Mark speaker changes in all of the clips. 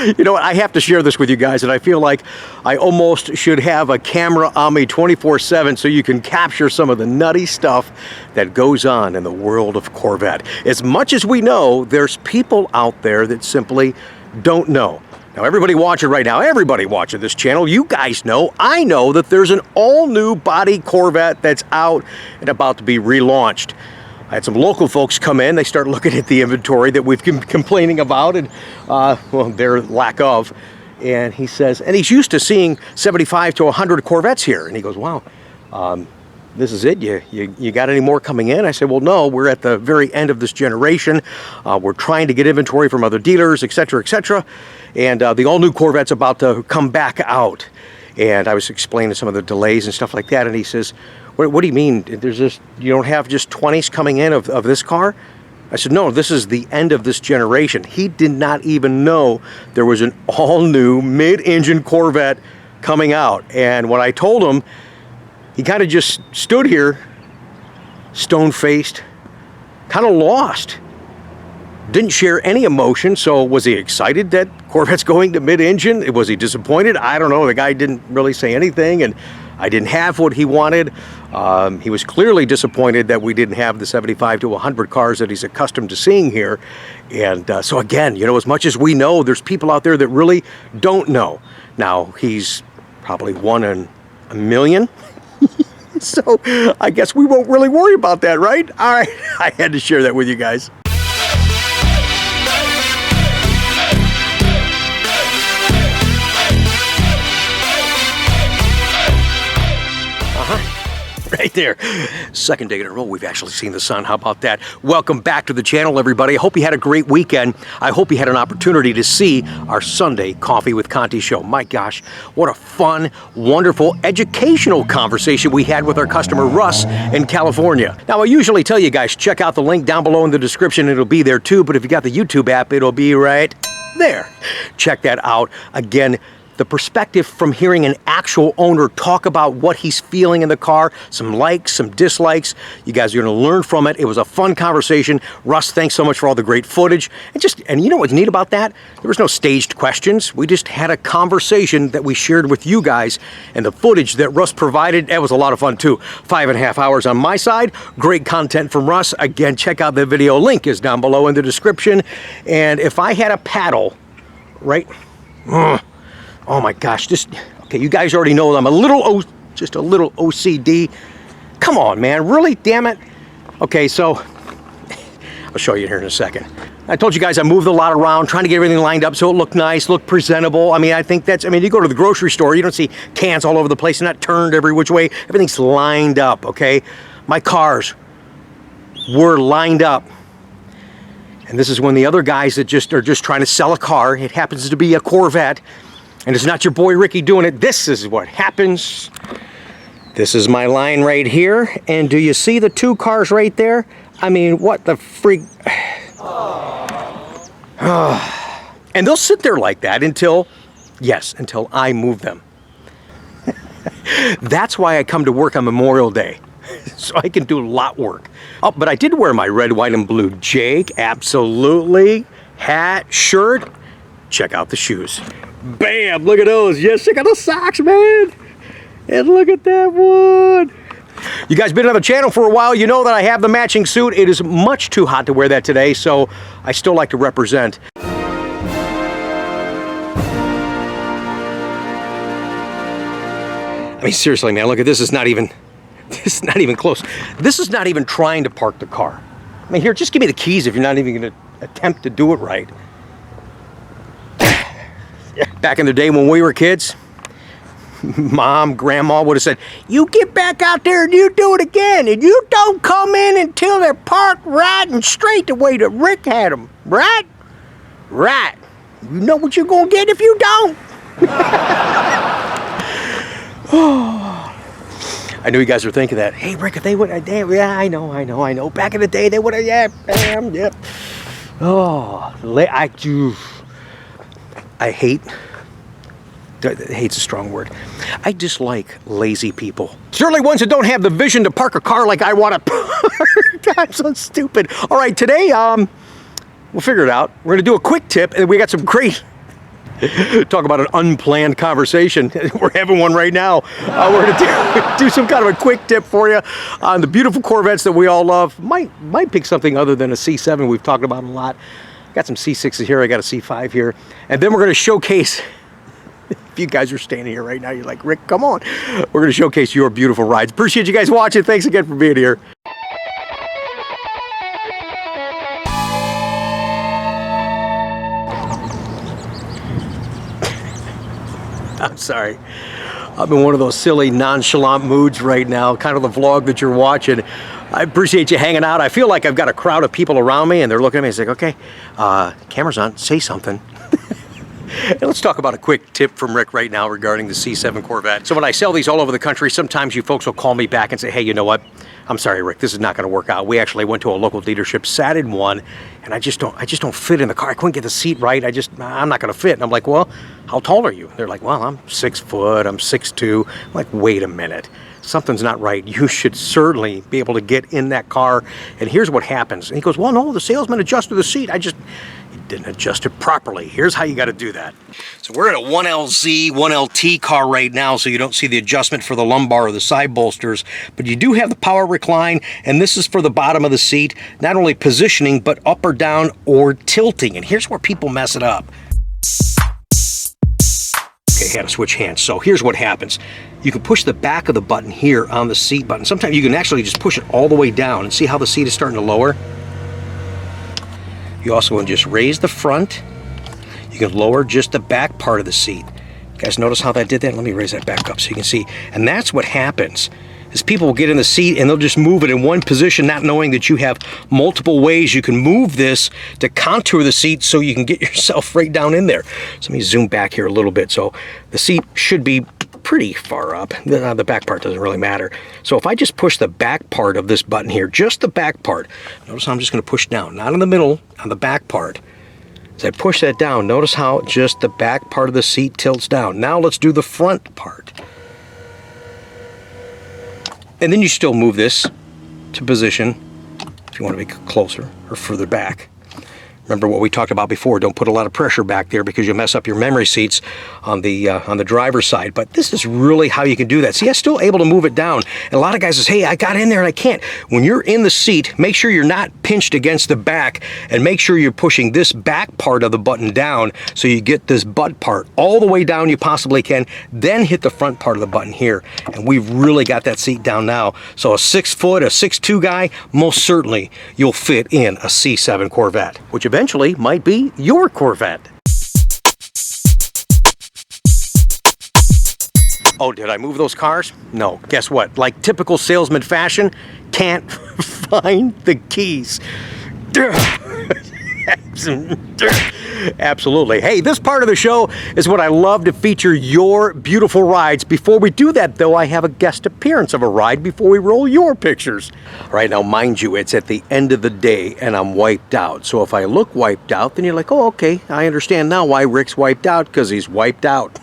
Speaker 1: You know what, I have to share this with you guys, and I feel like I almost should have a camera on me 24/7 so you can capture some of the nutty stuff that goes on in the world of Corvette. As much as we know, there's people out there that simply don't know. Now, everybody watching right now, everybody watching this channel, you guys know, I know that there's an all-new body Corvette that's out and about to be relaunched. I had some local folks come in. They start looking at the inventory that we've been complaining about and, well, their lack of. And he says, and he's used to seeing 75 to 100 Corvettes here. And he goes, wow, this is it? You got any more coming in? I said, well, no, we're at the very end of this generation. We're trying to get inventory from other dealers, et cetera, et cetera. And the all-new Corvette's about to come back out. And I was explaining some of the delays and stuff like that. And he says, what do you mean? There's just, you don't have just 20s coming in of this car? I said, no, this is the end of this generation. He did not even know there was an all-new mid-engine Corvette coming out. And when I told him, he kind of just stood here, stone-faced, kind of lost. Didn't share any emotion. So was he excited that Corvette's going to mid-engine? Was he disappointed? I don't know. The guy didn't really say anything, and I didn't have what he wanted. He was clearly disappointed that we didn't have the 75 to 100 cars that he's accustomed to seeing here. And so again, you know, as much as we know, there's people out there that really don't know. Now, he's probably one in a million. So I guess we won't really worry about that, right? All right, I had to share that with you guys. Right there. Second day in a row, we've actually seen the sun. How about that? Welcome back to the channel, everybody. I hope you had a great weekend. I hope you had an opportunity to see our Sunday Coffee with Conti show. My gosh, what a fun, wonderful, educational conversation we had with our customer, Russ, in California. Now, I usually tell you guys, check out the link down below in the description. It'll be there too, but if you got the YouTube app, it'll be right there. Check that out. Again, the perspective from hearing an actual owner talk about what he's feeling in the car, some likes, some dislikes. You guys are going to learn from it. It was a fun conversation. Russ, thanks so much for all the great footage. And you know what's neat about that? There was no staged questions. We just had a conversation that we shared with you guys, and the footage that Russ provided, that was a lot of fun too. 5.5 hours on my side. Great content from Russ. Again, check out the video. Link is down below in the description. And if I had a paddle, right? Oh my gosh, okay, you guys already know I'm just a little OCD. Come on, man, really, damn it. Okay, so, I'll show you here in a second. I told you guys I moved a lot around, trying to get everything lined up so it looked nice, looked presentable. I mean, I think you go to the grocery store, you don't see cans all over the place, they're not turned every which way. Everything's lined up, okay? My cars were lined up. And this is when the other guys that are just trying to sell a car, it happens to be a Corvette, and it's not your boy Ricky doing it. This is what happens. This is my line right here. And do you see the two cars right there? I mean, what the freak? And they'll sit there like that until I move them. That's why I come to work on Memorial Day. So I can do lot work. Oh, but I did wear my red, white, and blue Jake. Absolutely. Hat, shirt. Check out the shoes. Bam! Look at those. Yes, check out those socks, man. And look at that one. You guys been on the channel for a while. You know that I have the matching suit. It is much too hot to wear that today, so I still like to represent. I mean, seriously, man, look at this. This is not even close. This is not even trying to park the car. I mean, here, just give me the keys if you're not even going to attempt to do it right. Back in the day when we were kids, Mom, Grandma would have said, you get back out there and you do it again, and you don't come in until they're parked right and straight the way that Rick had them. Right? Right. You know what you're going to get if you don't. I knew you guys were thinking that. Hey, Rick, if they would have, yeah, I know. Back in the day, they would have, yeah, bam, yep. Oh, hate's a strong word. I dislike lazy people. Certainly ones that don't have the vision to park a car like I want to park. I'm so stupid. All right, today, We'll figure it out. We're going to do a quick tip, and we got some great... Talk about an unplanned conversation. We're having one right now. We're going to do some kind of a quick tip for you on the beautiful Corvettes that we all love. Might pick something other than a C7 we've talked about a lot. Got some C6s here. I got a C5 here. And then we're going to showcase... If you guys are standing here right now, you're like, Rick, come on. We're going to showcase your beautiful rides. Appreciate you guys watching. Thanks again for being here. I'm sorry. I'm in one of those silly, nonchalant moods right now, kind of the vlog that you're watching. I appreciate you hanging out. I feel like I've got a crowd of people around me, and they're looking at me and saying, okay, camera's on, say something. And let's talk about a quick tip from Rick right now regarding the C7 Corvette. So when I sell these all over the country, sometimes you folks will call me back and say, hey, you know what? I'm sorry, Rick, this is not going to work out. We actually went to a local dealership, sat in one, and I just don't fit in the car. I couldn't get the seat right. I'm not going to fit. And I'm like, well, how tall are you? They're like, well, I'm 6 foot, I'm 6'2". I'm like, wait a minute. Something's not right. You should certainly be able to get in that car. And here's what happens. And he goes, well, no, the salesman adjusted the seat. He didn't adjust it properly. Here's how you got to do that. So we're in a 1LZ, 1LT car right now, so you don't see the adjustment for the lumbar or the side bolsters, but you do have the power recline, and this is for the bottom of the seat, not only positioning, but up or down or tilting. And here's where people mess it up. Okay, had to switch hands. So here's what happens. You can push the back of the button here on the seat button. Sometimes you can actually just push it all the way down and see how the seat is starting to lower. You also want to just raise the front. You can lower just the back part of the seat. You guys notice how that did that? Let me raise that back up so you can see. And that's what happens, is people will get in the seat and they'll just move it in one position, not knowing that you have multiple ways you can move this to contour the seat so you can get yourself right down in there. So let me zoom back here a little bit. So the seat should be pretty far up. The back part doesn't really matter. So if I just push the back part of this button here, just the back part, notice how I'm just going to push down, not in the middle, on the back part. As I push that down, notice how just the back part of the seat tilts down. Now let's do the front part. And then you still move this to position if you want to be closer or further back. Remember what we talked about before, don't put a lot of pressure back there because you'll mess up your memory seats on the driver's side. But this is really how you can do that. See, I'm still able to move it down. And a lot of guys say, hey, I got in there and I can't. When you're in the seat, make sure you're not pinched against the back, and make sure you're pushing this back part of the button down so you get this butt part all the way down you possibly can, then hit the front part of the button here. And we've really got that seat down now. So a 6 foot, a 6'2" guy, most certainly you'll fit in a C7 Corvette, which eventually might be your Corvette. Oh, did I move those cars? No. Guess what? Like typical salesman fashion, can't find the keys. Absolutely. Hey, this part of the show is what I love to feature your beautiful rides. Before we do that, though, I have a guest appearance of a ride before we roll your pictures. All right, now, mind you, it's at the end of the day, and I'm wiped out. So if I look wiped out, then you're like, oh, okay, I understand now why Rick's wiped out, because he's wiped out.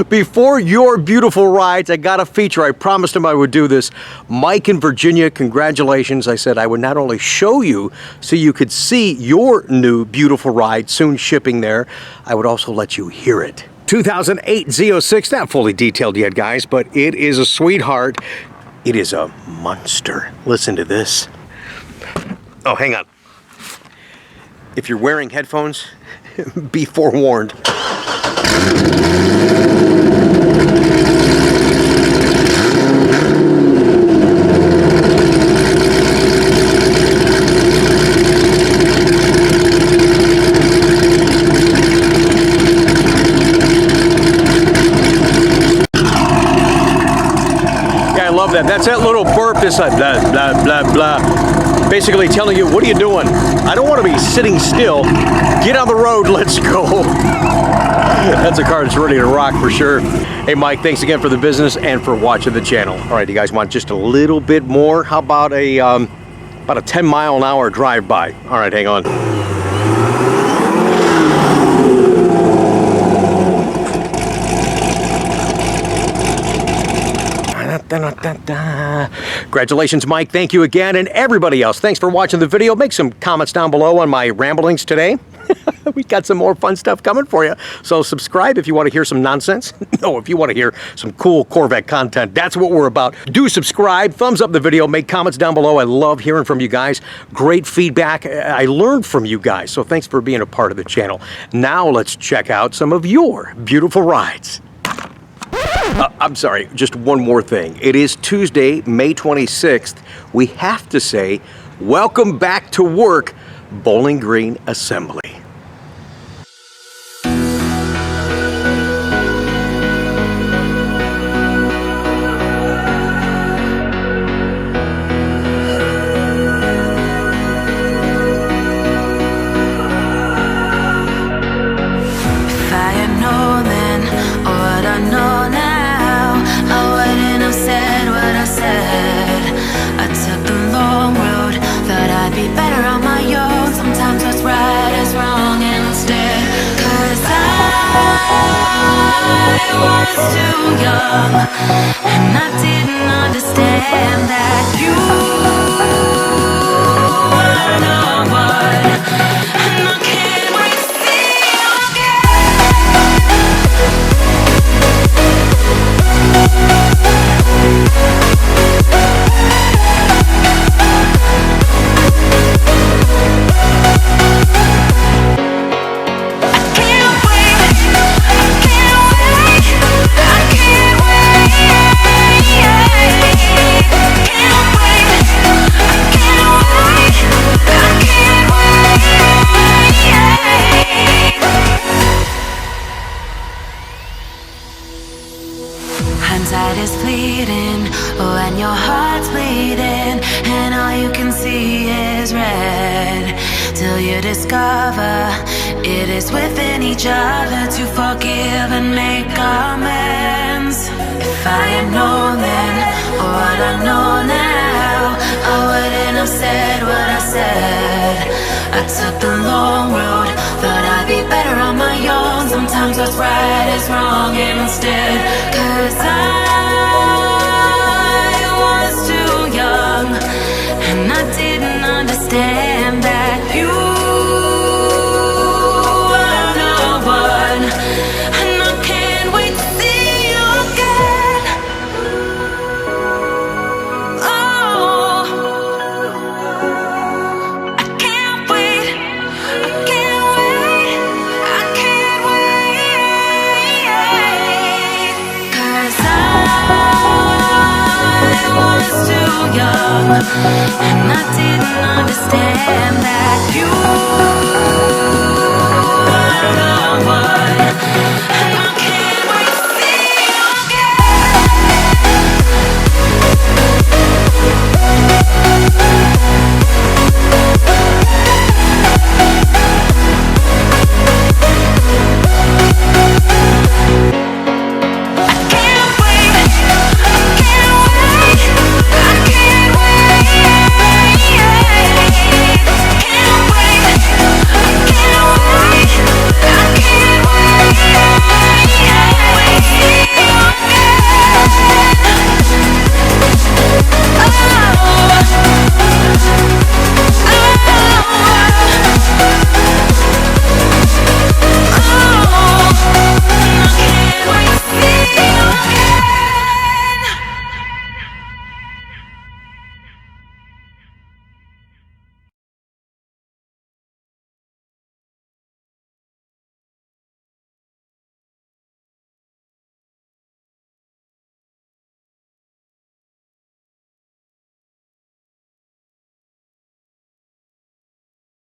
Speaker 1: Before your beautiful rides, I got a feature. I promised him I would do this. Mike in Virginia, congratulations. I said I would not only show you so you could see your new beautiful ride soon shipping there, I would also let you hear it. 2008 Z06, not fully detailed yet, guys, but it is a sweetheart. It is a monster. Listen to this. Oh, hang on. If you're wearing headphones, be forewarned. That's that little burp, this blah, blah, blah, blah. Basically telling you, what are you doing? I don't want to be sitting still. Get on the road, let's go. That's a car that's ready to rock for sure. Hey, Mike, thanks again for the business and for watching the channel. All right, you guys want just a little bit more? How about a 10-mile-an-hour drive-by? All right, hang on. Congratulations, Mike. Thank you again. And everybody else, thanks for watching the video. Make some comments down below on my ramblings today. We got some more fun stuff coming for you. So subscribe if you want to hear some nonsense. No, if you want to hear some cool Corvette content, that's what we're about. Do subscribe, thumbs up the video, make comments down below. I love hearing from you guys. Great feedback. I learned from you guys, so thanks for being a part of the channel. Now let's check out some of your beautiful rides. I'm sorry, just one more thing. It is Tuesday, May 26th. We have to say, welcome back to work, Bowling Green Assembly.
Speaker 2: I was too young, and I didn't understand that you were the one, and I can't wait to see you Hindsight is fleeting, oh, and your heart's bleeding, and all you can see is red, till you discover it is within each other to forgive and make amends. If I had known then, or what I know now, I wouldn't have said what I said. I took the long road, thought I'd be better on my own. Sometimes what's right is wrong instead, 'cause I was too young, and I didn't understand that you were the one, and I can't wait to see you again. Oh, I can't wait, I can't wait, I can't wait, 'cause I was too young, and I didn't understand.